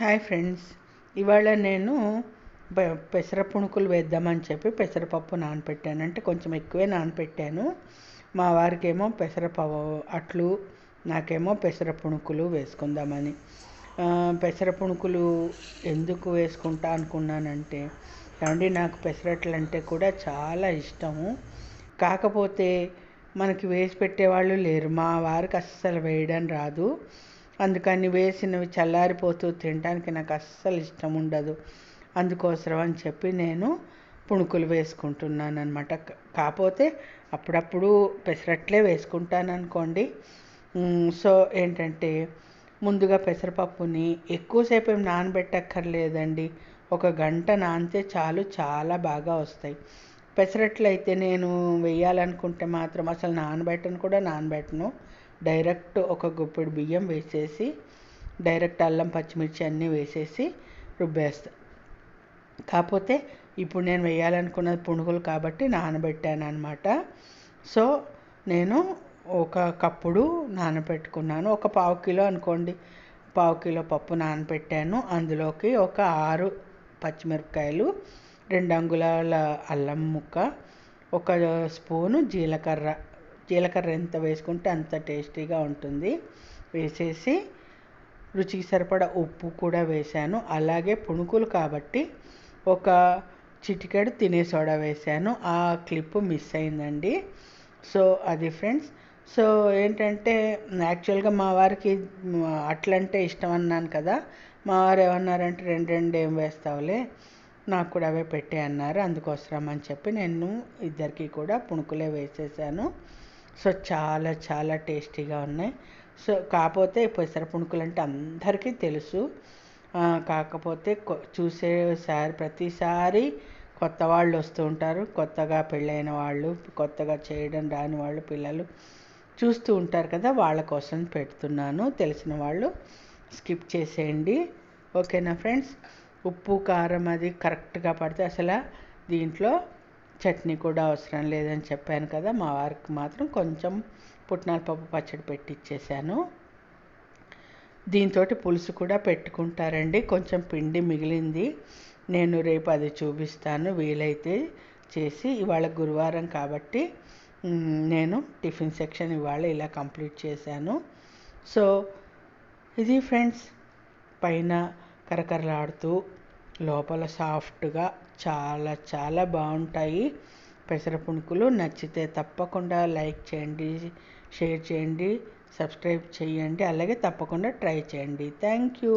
Hi friends, ఇవాళ నేను పెసర పుణుకులు వేద్దామని చెప్పి పెసరపప్పు నానపెట్టాను. అంటే కొంచెం ఎక్కువే నానపెట్టాను. మా వారికేమో అట్లు, నాకేమో పెసర పుణుకులు వేసుకుందామని. పెసర పుణుకులు ఎందుకు వేసుకుంటా అనుకున్నానంటే, ఏమండి, నాకు పెసరట్లు అంటే కూడా చాలా ఇష్టము. కాకపోతే మనకి వేసి పెట్టేవాళ్ళు లేరు. మా వారికి అస్సలు వేయడం రాదు. అందుకని వేసినవి చల్లారిపోతూ తినడానికి నాకు అస్సలు ఇష్టం ఉండదు. అందుకోసం అని చెప్పి నేను పుణుకులు వేసుకుంటున్నాను అనమాట. కాకపోతే అప్పుడప్పుడు పెసరట్లే వేసుకుంటాను అనుకోండి. సో ఏంటంటే, ముందుగా పెసరపప్పుని ఎక్కువసేపు ఏం నానబెట్టక్కర్లేదండి. 1 గంట నానితే చాలు, చాలా బాగా వస్తాయి. పెసరట్లు అయితే నేను వేయాలనుకుంటే మాత్రం అసలు నానబెట్టను. డైరెక్ట్ ఒక గుప్పెడు బియ్యం వేసేసి డైరెక్ట్ అల్లం పచ్చిమిర్చి అన్నీ వేసేసి రుబ్బేస్తా. కాకపోతే ఇప్పుడు నేను వేయాలనుకున్నది పునుగులు కాబట్టి నానబెట్టాను అనమాట. సో నేను ఒక కప్పుడు నానబెట్టుకున్నాను. ఒక 1/4 కిలో అనుకోండి, 1/4 కిలో పప్పు నానబెట్టాను. అందులోకి ఒక 6 పచ్చిమిరపకాయలు, 2 అంగుళాల అల్లం ముక్క, 1 స్పూను జీలకర్ర ఎంత వేసుకుంటే అంత టేస్టీగా ఉంటుంది. వేసేసి రుచికి సరిపడా ఉప్పు కూడా వేశాను. అలాగే పుణుకులు కాబట్టి ఒక చిటికెడు తినే సోడా వేశాను. ఆ క్లిప్పు మిస్ అయిందండి. సో అది ఫ్రెండ్స్. సో ఏంటంటే, యాక్చువల్గా మా వారికి అట్లంటే ఇష్టం అన్నాను కదా. మా వారు ఏమన్నారంటే, రెండు ఏం వేస్తావులే, నాకు కూడా అవే పెట్టే అన్నారు. అందుకోసం అని చెప్పి నేను ఇద్దరికి కూడా పుణుకులే వేసేసాను. సో చాలా చాలా టేస్టీగా ఉన్నాయి. సో కాకపోతే పెసర పుణుకులు అంటే అందరికీ తెలుసు. కాకపోతే ప్రతిసారి కొత్త వాళ్ళు వస్తూ ఉంటారు. కొత్తగా పెళ్ళైన వాళ్ళు, కొత్తగా చేయడం రాని వాళ్ళు, పిల్లలు చూస్తూ ఉంటారు కదా, వాళ్ళ కోసం పెడుతున్నాను. తెలిసిన వాళ్ళు స్కిప్ చేసేయండి, ఓకేనా ఫ్రెండ్స్. ఉప్పు కారం అది కరెక్ట్గా పడితే అసలు దీంట్లో చట్నీ కూడా అవసరం లేదని చెప్పాను కదా. మా వారికి మాత్రం కొంచెం పుట్నాల పప్పు పచ్చడి పెట్టిచ్చేసాను. దీంతో పులుసు కూడా పెట్టుకుంటారండి. కొంచెం పిండి మిగిలింది, నేను రేపు అది చూపిస్తాను వీలైతే చేసి. ఇవాళ గురువారం కాబట్టి నేను టిఫిన్ సెక్షన్ ఇవాళ ఇలా కంప్లీట్ చేశాను. సో ఇది ఫ్రెండ్స్, పైన కరకరలాడుతూ లోపల సాఫ్ట్గా చాలా చాలా బాగుంటాయి పెసర పుణుకులు. నచ్చితే తప్పకుండా లైక్ చేయండి, షేర్ చేయండి, సబ్స్క్రైబ్ చేయండి, అలాగే తప్పకుండా ట్రై చేయండి. Thank you.